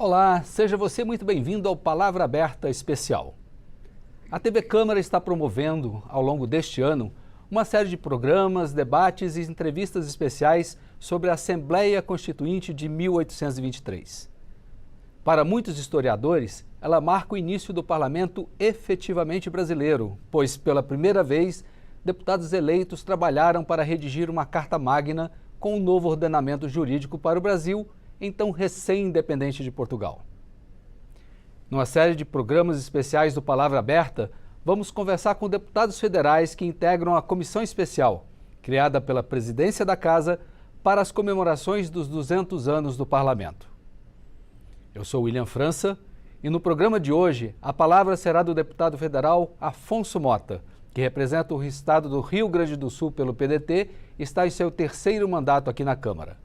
Olá, seja você muito bem-vindo ao Palavra Aberta Especial. A TV Câmara está promovendo, ao longo deste ano, uma série de programas, debates e entrevistas especiais sobre a Assembleia Constituinte de 1823. Para muitos historiadores, ela marca o início do parlamento efetivamente brasileiro, pois, pela primeira vez, deputados eleitos trabalharam para redigir uma Carta Magna com um novo ordenamento jurídico para o Brasil, então recém-independente de Portugal. Numa série de programas especiais do Palavra Aberta, vamos conversar com deputados federais que integram a comissão especial, criada pela Presidência da Casa para as comemorações dos 200 anos do Parlamento. Eu sou William França e no programa de hoje a palavra será do deputado federal Afonso Mota, que representa o estado do Rio Grande do Sul pelo PDT e está em seu terceiro mandato aqui na Câmara.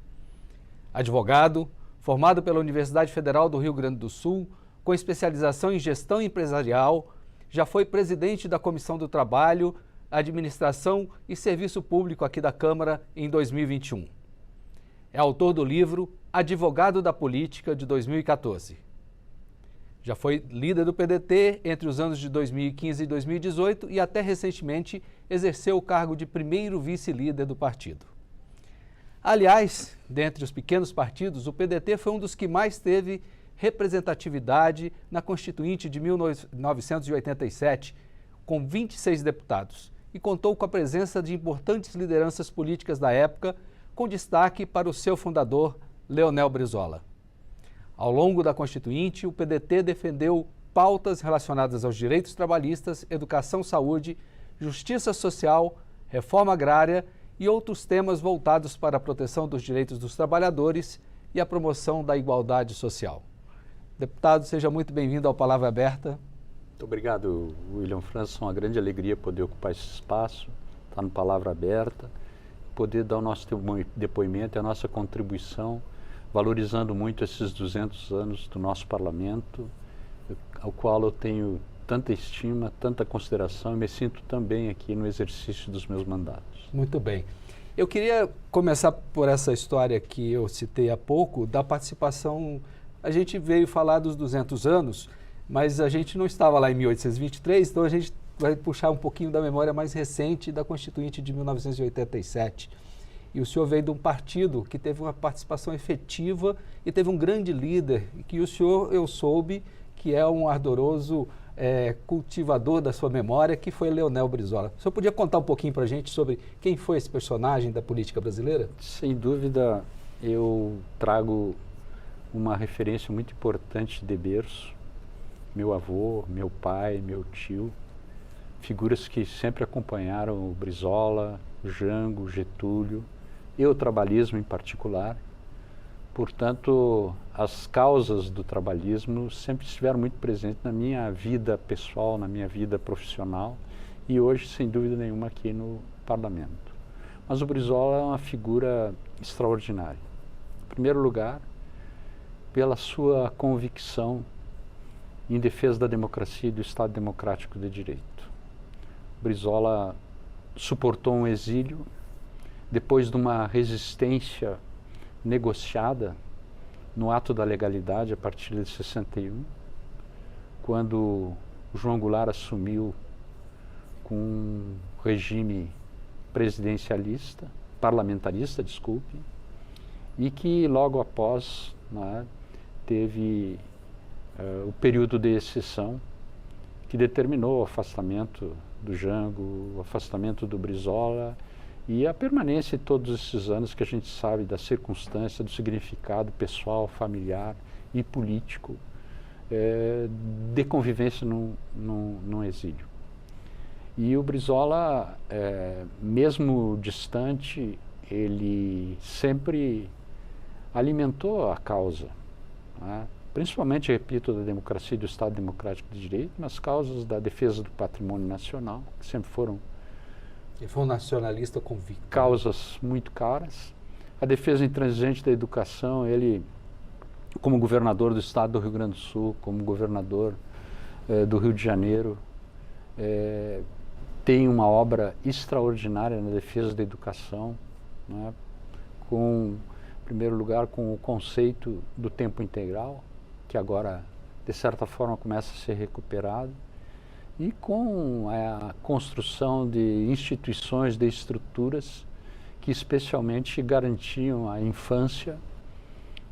Advogado, formado pela Universidade Federal do Rio Grande do Sul, com especialização em gestão empresarial, já foi presidente da Comissão do Trabalho, Administração e Serviço Público aqui da Câmara em 2021. É autor do livro Advogado da Política, de 2014. Já foi líder do PDT entre os anos de 2015 e 2018 e até recentemente exerceu o cargo de primeiro vice-líder do partido. Aliás, dentre os pequenos partidos, o PDT foi um dos que mais teve representatividade na Constituinte de 1987, com 26 deputados, e contou com a presença de importantes lideranças políticas da época, com destaque para o seu fundador, Leonel Brizola. Ao longo da Constituinte, o PDT defendeu pautas relacionadas aos direitos trabalhistas, educação, saúde, justiça social, reforma agrária e outros temas voltados para a proteção dos direitos dos trabalhadores e a promoção da igualdade social. Deputado, seja muito bem-vindo ao Palavra Aberta. Muito obrigado, William França. É uma grande alegria poder ocupar esse espaço, estar no Palavra Aberta, poder dar o nosso depoimento e a nossa contribuição, valorizando muito esses 200 anos do nosso parlamento, ao qual eu tenho tanta estima, tanta consideração e me sinto também aqui no exercício dos meus mandatos. Muito bem. Eu queria começar por essa história que eu citei há pouco, da participação. A gente veio falar dos 200 anos, mas a gente não estava lá em 1823, então a gente vai puxar um pouquinho da memória mais recente da Constituinte de 1987. E o senhor veio de um partido que teve uma participação efetiva e teve um grande líder, e que o senhor, eu soube, que é um ardoroso cultivador da sua memória, que foi Leonel Brizola. O senhor podia contar um pouquinho para a gente sobre quem foi esse personagem da política brasileira? Sem dúvida, eu trago uma referência muito importante de berço. Meu avô, meu pai, meu tio, figuras que sempre acompanharam o Brizola, o Jango, o Getúlio e o trabalhismo em particular. Portanto, as causas do trabalhismo sempre estiveram muito presentes na minha vida pessoal, na minha vida profissional e hoje, sem dúvida nenhuma, aqui no Parlamento. Mas o Brizola é uma figura extraordinária. Em primeiro lugar, pela sua convicção em defesa da democracia e do Estado Democrático de Direito. Brizola suportou um exílio depois de uma resistência negociada no ato da legalidade a partir de 61, quando João Goulart assumiu com um regime presidencialista, parlamentarista, desculpe, e que logo após, né, teve o período de exceção que determinou o afastamento do Jango, o afastamento do Brizola e a permanência de todos esses anos que a gente sabe da circunstância, do significado pessoal, familiar e político de convivência num exílio. E o Brizola, mesmo distante, ele sempre alimentou a causa, né? Principalmente, repito, da democracia e do Estado Democrático de Direito, mas causas da defesa do patrimônio nacional, que sempre foram Ele foi um nacionalista convicto. Causas muito caras. A defesa intransigente da educação, ele, como governador do estado do Rio Grande do Sul, como governador do Rio de Janeiro, tem uma obra extraordinária na defesa da educação, né? Em primeiro lugar, com o conceito do tempo integral, que agora, de certa forma, começa a ser recuperado, e com a construção de instituições, de estruturas que especialmente garantiam à infância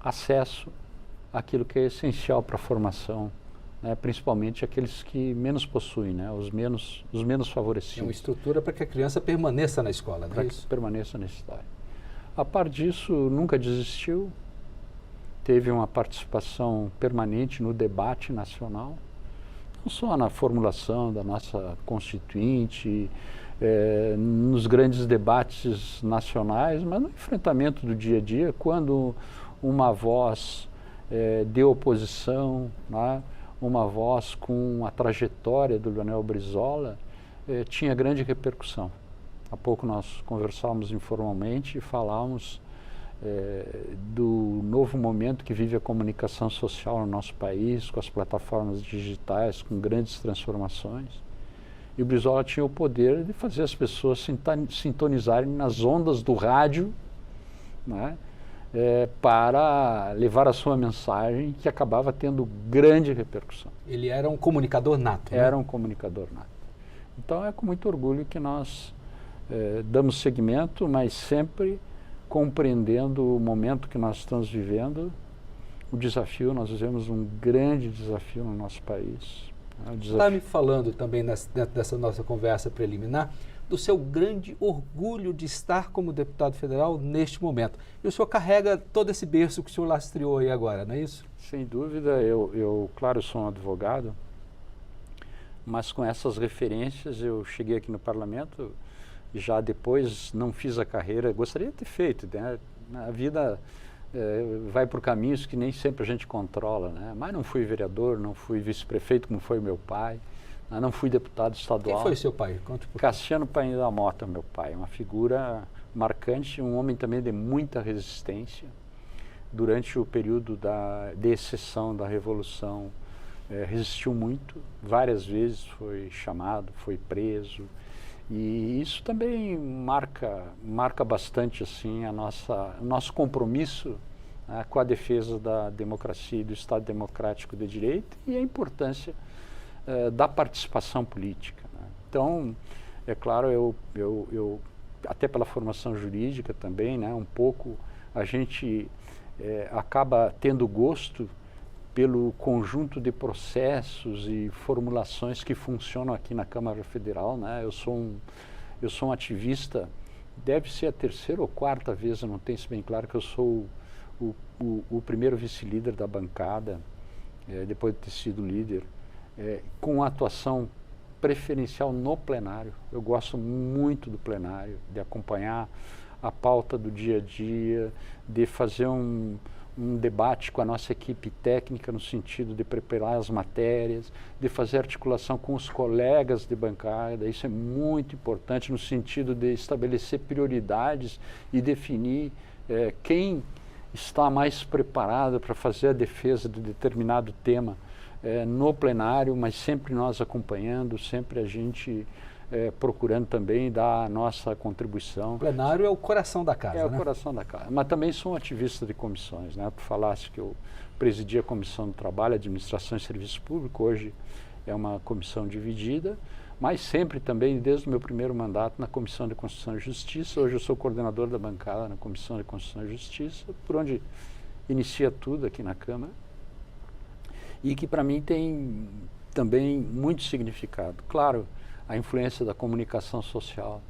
acesso àquilo que é essencial para a formação, né, principalmente aqueles que menos possuem, né, os menos favorecidos. É uma estrutura para que a criança permaneça na escola, não é isso? Para que permaneça na história. A par disso, nunca desistiu, teve uma participação permanente no debate nacional, não só na formulação da nossa Constituinte, nos grandes debates nacionais, mas no enfrentamento do dia a dia, quando uma voz de oposição, né, uma voz com a trajetória do Leonel Brizola, tinha grande repercussão. Há pouco nós conversávamos informalmente e falávamos do novo momento que vive a comunicação social no nosso país, com as plataformas digitais, com grandes transformações. E o Brizola tinha o poder de fazer as pessoas sintonizarem nas ondas do rádio, né, para levar a sua mensagem, que acabava tendo grande repercussão. Ele era um comunicador nato. Era um comunicador nato. Então é com muito orgulho que nós damos seguimento, mas sempre compreendendo o momento que nós estamos vivendo, o desafio, nós vivemos um grande desafio no nosso país. Está me falando também, dentro dessa nossa conversa preliminar, do seu grande orgulho de estar como deputado federal neste momento. E o senhor carrega todo esse berço que o senhor lastreou aí agora, não é isso? Sem dúvida, claro, sou um advogado, mas com essas referências eu cheguei aqui no parlamento, já depois não fiz a carreira, gostaria de ter feito, né? A vida vai por caminhos que nem sempre a gente controla, né? Mas não fui vereador, não fui vice-prefeito como foi meu pai, não fui deputado estadual. Quem foi seu pai? Conte por Cassiano Paim da Mota, meu pai, uma figura marcante, um homem também de muita resistência. Durante o período de exceção da Revolução, resistiu muito, várias vezes foi chamado, foi preso. E isso também marca bastante assim, o nosso compromisso, né, com a defesa da democracia e do Estado democrático de direito e a importância da participação política, né? Então, é claro, eu até pela formação jurídica também, né, um pouco a gente acaba tendo gosto pelo conjunto de processos e formulações que funcionam aqui na Câmara Federal, né? Eu sou um ativista, deve ser a terceira ou quarta vez, eu não tenho isso bem claro, que eu sou o primeiro vice-líder da bancada, depois de ter sido líder, com atuação preferencial no plenário. Eu gosto muito do plenário, de acompanhar a pauta do dia a dia, de fazer um debate com a nossa equipe técnica no sentido de preparar as matérias, de fazer articulação com os colegas de bancada. Isso é muito importante no sentido de estabelecer prioridades e definir quem está mais preparado para fazer a defesa de determinado tema no plenário, mas sempre nós acompanhando, sempre a gente procurando também dar a nossa contribuição. O plenário é o coração da casa, né? O coração da casa. Mas também sou um ativista de comissões, né? Tu falaste que eu presidi a Comissão do Trabalho, Administração e Serviço Público, hoje é uma comissão dividida, mas sempre também, desde o meu primeiro mandato, na Comissão de Constituição e Justiça. Hoje eu sou coordenador da bancada na Comissão de Constituição e Justiça, por onde inicia tudo aqui na Câmara, e que para mim tem também muito significado. Claro, a influência da comunicação social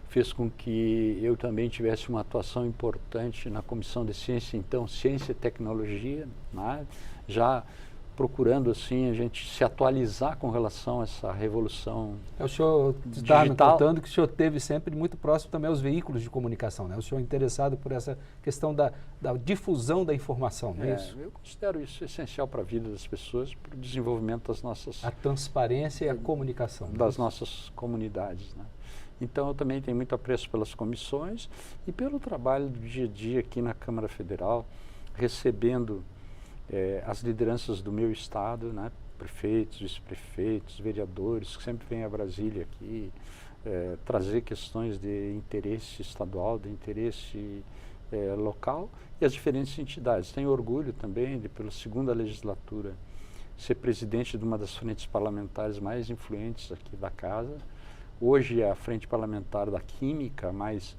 fez com que eu também tivesse uma atuação importante na Comissão de Ciência, então, Ciência e Tecnologia, né? Já procurando assim a gente se atualizar com relação a essa revolução digital. O senhor está me contando que o senhor esteve sempre muito próximo também aos veículos de comunicação, né? O senhor é interessado por essa questão da difusão da informação, não é isso? Eu considero isso essencial para a vida das pessoas, para o desenvolvimento das nossas... A transparência e a comunicação. Das nossas comunidades, né? Então eu também tenho muito apreço pelas comissões e pelo trabalho do dia a dia aqui na Câmara Federal, recebendo as lideranças do meu estado, né, prefeitos, vice-prefeitos, vereadores, que sempre vêm a Brasília aqui, trazer questões de interesse estadual, de interesse local e as diferentes entidades. Tenho orgulho também de, pela segunda legislatura, ser presidente de uma das frentes parlamentares mais influentes aqui da casa. Hoje é a frente parlamentar da Química, mas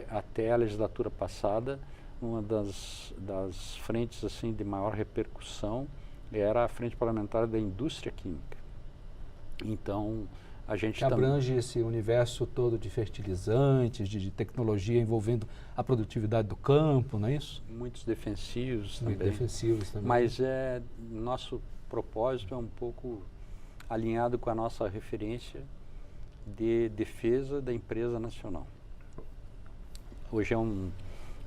até a legislatura passada, uma das frentes assim, de maior repercussão era a frente parlamentar da indústria química. Então, a gente que abrange esse universo todo de fertilizantes, de tecnologia envolvendo a produtividade do campo, não é isso? Muitos defensivos Muito também. defensivos também. Mas nosso propósito é um pouco alinhado com a nossa referência de defesa da empresa nacional. Hoje é um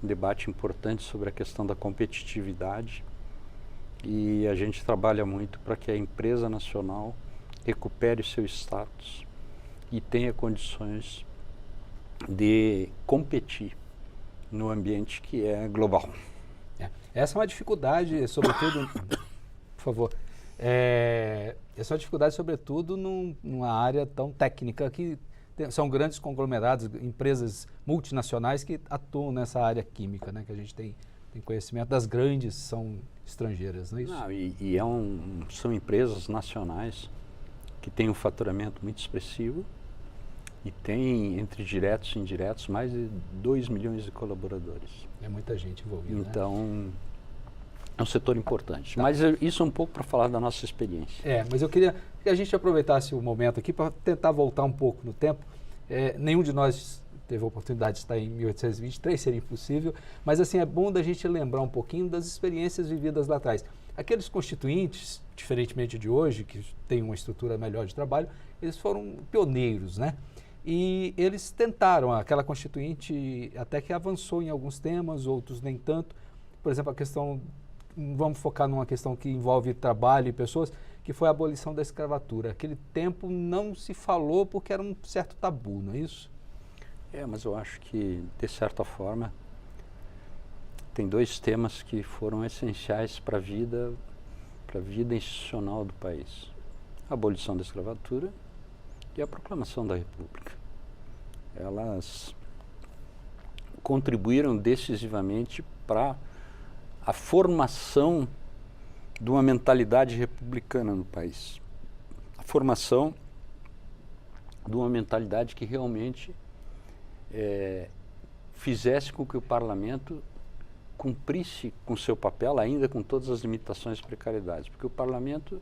debate importante sobre a questão da competitividade e a gente trabalha muito para que a empresa nacional recupere o seu status e tenha condições de competir no ambiente que é global. Essa é uma dificuldade, sobretudo, por favor, essa é uma dificuldade, sobretudo, numa área tão técnica que são grandes conglomerados, empresas multinacionais que atuam nessa área química, né? Que a gente tem conhecimento, das grandes são estrangeiras, não é isso? Não, são empresas nacionais que têm um faturamento muito expressivo e tem, entre diretos e indiretos, mais de 2 milhões de colaboradores. É muita gente envolvida, então, né? É um setor importante. Tá. Mas isso é um pouco para falar da nossa experiência. Mas eu queria que a gente aproveitasse o momento aqui para tentar voltar um pouco no tempo. Nenhum de nós teve a oportunidade de estar em 1823, seria impossível, mas assim, é bom da gente lembrar um pouquinho das experiências vividas lá atrás. Aqueles constituintes, diferentemente de hoje, que têm uma estrutura melhor de trabalho, eles foram pioneiros, né? E eles tentaram, aquela constituinte até que avançou em alguns temas, outros nem tanto. Por exemplo, a questão, vamos focar numa questão que envolve trabalho e pessoas, que foi a abolição da escravatura. Aquele tempo não se falou porque era um certo tabu, não é isso? Mas eu acho que, de certa forma, tem 2 temas que foram essenciais para a vida institucional do país. A abolição da escravatura e a proclamação da República. Elas contribuíram decisivamente para a formação de uma mentalidade republicana no país. A formação de uma mentalidade que realmente fizesse com que o parlamento cumprisse com seu papel, ainda com todas as limitações e precariedades, porque o parlamento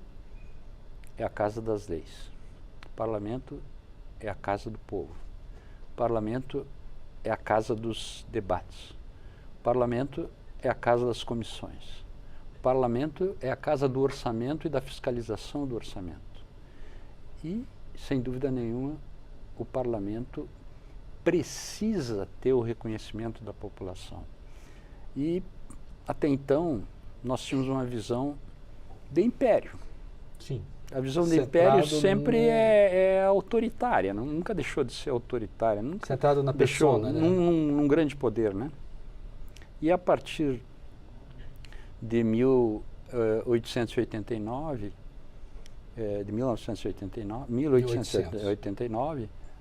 é a casa das leis, o parlamento é a casa do povo, o parlamento é a casa dos debates, o parlamento é a casa das comissões, o parlamento é a casa do orçamento e da fiscalização do orçamento. E, sem dúvida nenhuma, o parlamento precisa ter o reconhecimento da população. E, até então, nós tínhamos uma visão de império. Sim. A visão de império sempre é autoritária, nunca deixou de ser autoritária. Nunca centrado na deixou persona, né? num grande poder, né? E a partir de 1889,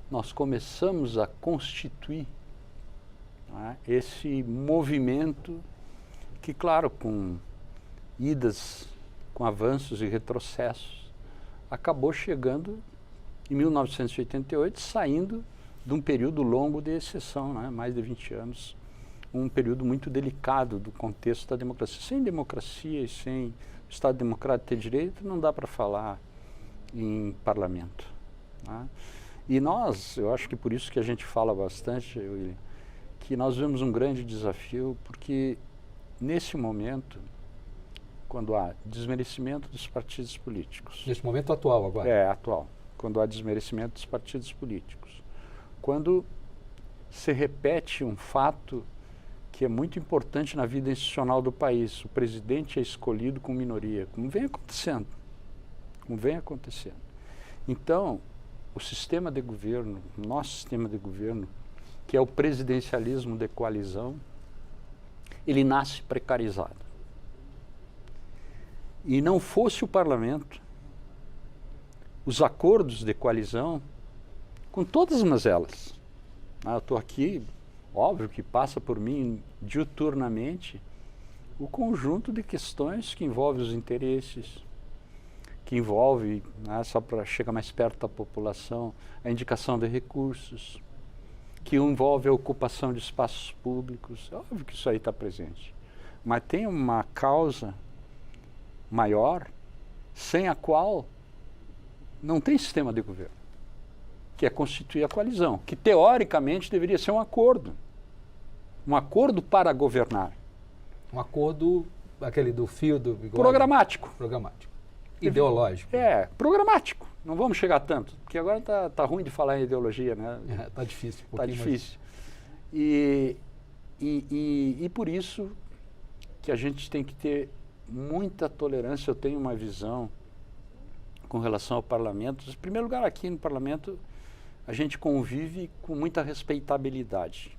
nós começamos a constituir, né, esse movimento que, claro, com idas, com avanços e retrocessos, acabou chegando em 1988, saindo de um período longo de exceção, né, mais de 20 anos, um período muito delicado do contexto da democracia. Sem democracia e sem Estado democrático ter direito, não dá para falar em parlamento, né? E nós, eu acho que por isso que a gente fala bastante, William, que nós vemos um grande desafio, porque nesse momento, quando há desmerecimento dos partidos políticos... Nesse momento atual agora? Atual. Quando há desmerecimento dos partidos políticos. Quando se repete um fato que é muito importante na vida institucional do país, o presidente é escolhido com minoria, como vem acontecendo. Então, o sistema de governo, nosso sistema de governo, que é o presidencialismo de coalizão, ele nasce precarizado. E não fosse o parlamento, os acordos de coalizão, com todas as mazelas. Eu estou aqui óbvio que passa por mim diuturnamente o conjunto de questões que envolvem os interesses, que envolve, né, só para chegar mais perto da população, a indicação de recursos, que envolve a ocupação de espaços públicos. É óbvio que isso aí está presente. Mas tem uma causa maior, sem a qual não tem sistema de governo, que é constituir a coalizão, que teoricamente deveria ser um acordo para governar. Um acordo, aquele do fio do bigode? Programático. Programático. Ideológico. Programático. Não vamos chegar tanto, porque agora tá ruim de falar em ideologia, né? Tá difícil. Tá difícil. E por isso que a gente tem que ter muita tolerância. Eu tenho uma visão com relação ao parlamento. Em primeiro lugar, aqui no parlamento, a gente convive com muita respeitabilidade.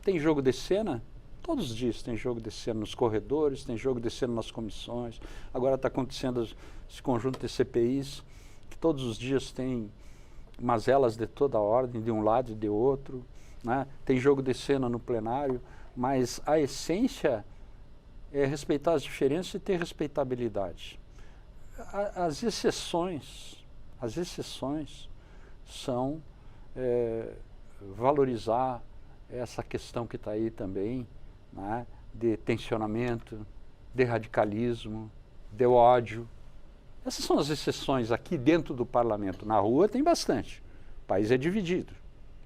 Tem jogo de cena? Todos os dias tem jogo de cena nos corredores, tem jogo de cena nas comissões. Agora está acontecendo esse conjunto de CPIs, que todos os dias tem mazelas de toda a ordem, de um lado e de outro, né? Tem jogo de cena no plenário, mas a essência é respeitar as diferenças e ter respeitabilidade. As exceções são valorizar essa questão que está aí também, né, de tensionamento, de radicalismo, de ódio. Essas são as exceções aqui dentro do parlamento. Na rua tem bastante. O país é dividido,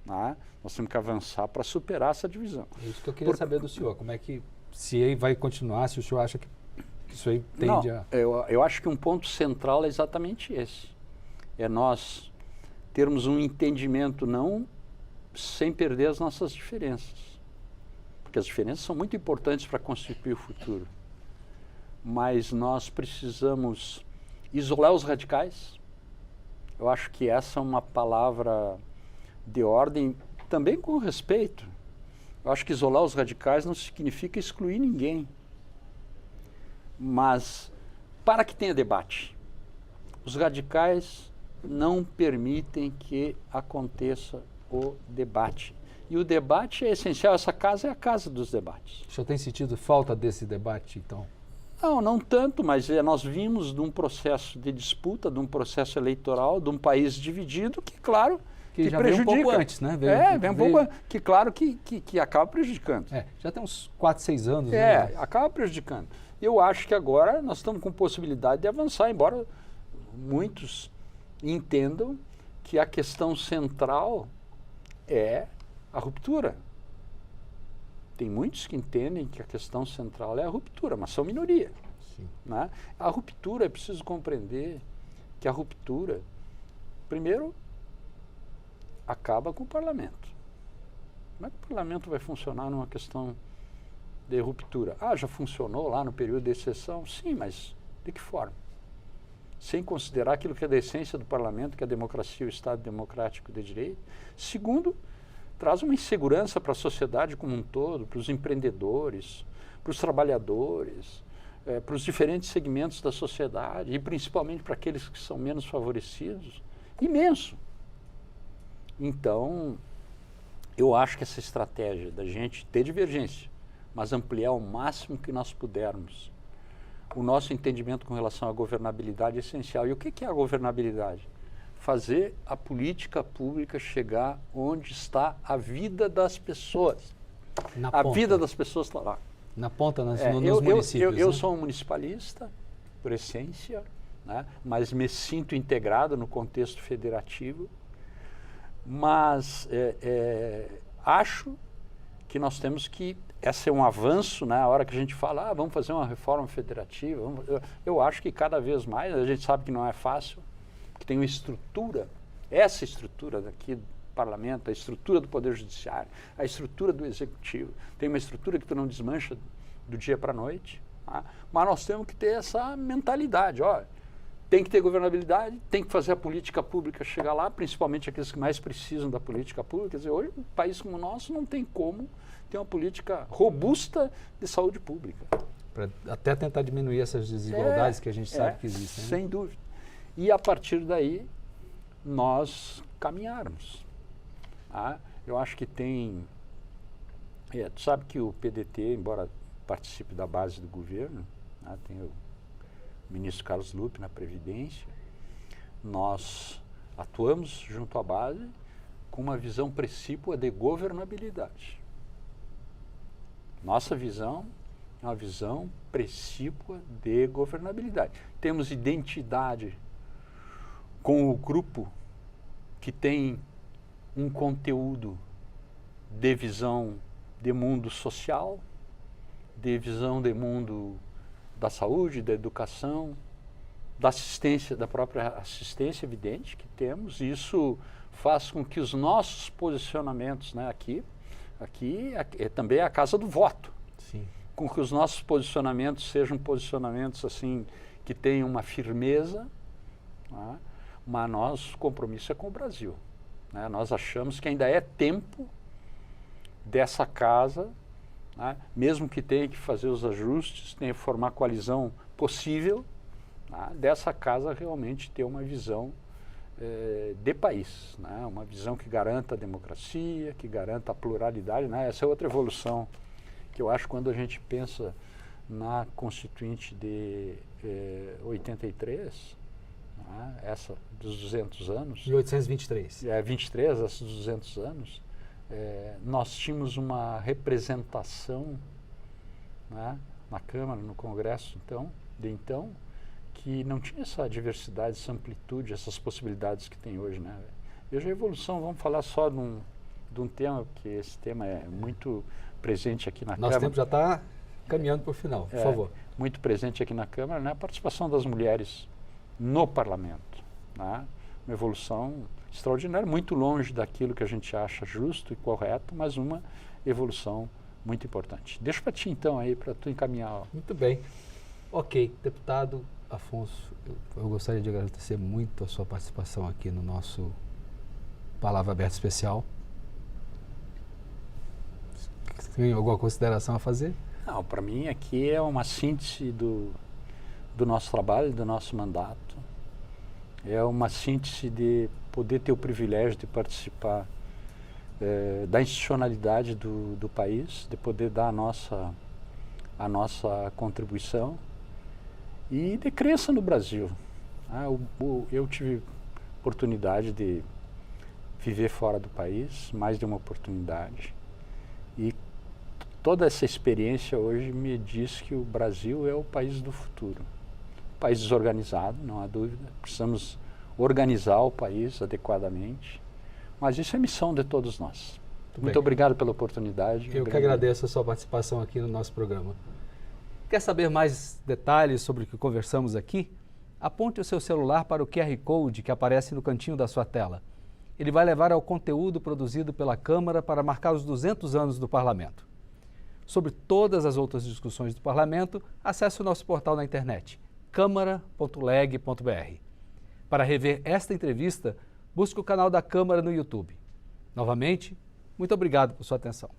né? Nós temos que avançar para superar essa divisão. É isso que eu queria saber do senhor. Como é que, se ele vai continuar, se o senhor acha que isso aí tende a... Eu acho que um ponto central é exatamente esse. É nós termos um entendimento não sem perder as nossas diferenças. Porque as diferenças são muito importantes para constituir o futuro. Mas nós precisamos isolar os radicais. Eu acho que essa é uma palavra de ordem, também com respeito. Eu acho que isolar os radicais não significa excluir ninguém. Mas, para que tenha debate, os radicais não permitem que aconteça o debate. E o debate é essencial. Essa casa é a casa dos debates. O senhor tem sentido falta desse debate, então? Não tanto, mas nós vimos de um processo de disputa, de um processo eleitoral, de um país dividido, que claro, que já prejudica. Veio um pouco antes, né? Vem um pouco antes, que claro que acaba prejudicando. Já tem uns 4, 6 anos. Né? Acaba prejudicando. Eu acho que agora nós estamos com possibilidade de avançar, embora muitos entendam que a questão central é a ruptura. Tem muitos que entendem que a questão central é a ruptura, mas são minoria. Sim. Né? A ruptura, é preciso compreender que a ruptura, primeiro, acaba com o parlamento. Como é que o parlamento vai funcionar numa questão de ruptura? Já funcionou lá no período de exceção? Sim, mas de que forma? Sem considerar aquilo que é da essência do parlamento, que é a democracia, o Estado democrático de direito. Segundo, traz uma insegurança para a sociedade como um todo, para os empreendedores, para os trabalhadores, para os diferentes segmentos da sociedade e principalmente para aqueles que são menos favorecidos, imenso. Então, eu acho que essa estratégia da gente ter divergência, mas ampliar o máximo que nós pudermos o nosso entendimento com relação à governabilidade é essencial. E o que é a governabilidade? Fazer a política pública chegar onde está a vida das pessoas. A vida das pessoas está lá. Na ponta, nos municípios. Eu sou um municipalista, por essência, né? Mas me sinto integrado no contexto federativo. Mas acho que nós temos que... Esse é um avanço, né? A hora que a gente fala, vamos fazer uma reforma federativa. Eu acho que cada vez mais, a gente sabe que não é fácil, que tem uma estrutura, essa estrutura daqui do parlamento, a estrutura do Poder Judiciário, a estrutura do Executivo, tem uma estrutura que tu não desmancha do dia para a noite, tá? Mas nós temos que ter essa mentalidade, tem que ter governabilidade, tem que fazer a política pública chegar lá, principalmente aqueles que mais precisam da política pública. Quer dizer, hoje um país como o nosso não tem como ter uma política robusta de saúde pública. Para até tentar diminuir essas desigualdades que a gente sabe que existem. Né? Sem dúvida. E a partir daí, nós caminharmos. Eu acho que tem Tu sabe que o PDT, embora participe da base do governo, né, tem o ministro Carlos Lupe na Previdência, nós atuamos junto à base com uma visão precípua de governabilidade. Nossa visão é uma visão precípua de governabilidade. Temos identidade com o grupo que tem um conteúdo de visão de mundo social, de visão de mundo da saúde, da educação, da assistência, da própria assistência evidente que temos. Isso faz com que os nossos posicionamentos, né, aqui é também a casa do voto. Sim. Com que os nossos posicionamentos sejam posicionamentos assim que tenham uma firmeza, né, mas nosso compromisso é com o Brasil. Né? Nós achamos que ainda é tempo dessa casa, né, mesmo que tenha que fazer os ajustes, tenha que formar coalizão possível, né, dessa casa realmente ter uma visão de país, né, uma visão que garanta a democracia, que garanta a pluralidade. Né? Essa é outra evolução que eu acho quando a gente pensa na Constituinte de 83, né, essa dos 200 anos. 1823. 23, esses 200 anos. Nós tínhamos uma representação, né, na Câmara, no Congresso, então, que não tinha essa diversidade, essa amplitude, essas possibilidades que tem hoje. Né? Veja a evolução, vamos falar só de um tema, porque esse tema é muito presente aqui na Câmara. Nosso tempo já está caminhando para o final, por favor. Muito presente aqui na Câmara, né, a participação das mulheres no Parlamento. Né? Uma evolução extraordinária, muito longe daquilo que a gente acha justo e correto, mas uma evolução muito importante. Deixa para ti então aí, para tu encaminhar. Muito bem. Ok, deputado Afonso, eu gostaria de agradecer muito a sua participação aqui no nosso Palavra Aberta Especial. Tem alguma consideração a fazer? Não, para mim aqui é uma síntese do nosso trabalho, do nosso mandato. É uma síntese de poder ter o privilégio de participar da institucionalidade do país, de poder dar a nossa contribuição e de crença no Brasil. Eu tive oportunidade de viver fora do país, mais de uma oportunidade. E toda essa experiência hoje me diz que o Brasil é o país do futuro. País desorganizado, não há dúvida. Precisamos organizar o país adequadamente. Mas isso é missão de todos nós. Muito obrigado pela oportunidade. Eu que agradeço a sua participação aqui no nosso programa. Quer saber mais detalhes sobre o que conversamos aqui? Aponte o seu celular para o QR Code que aparece no cantinho da sua tela. Ele vai levar ao conteúdo produzido pela Câmara para marcar os 200 anos do Parlamento. Sobre todas as outras discussões do Parlamento, acesse o nosso portal na internet, câmara.leg.br. Para rever esta entrevista, busque o canal da Câmara no YouTube. Novamente, muito obrigado por sua atenção.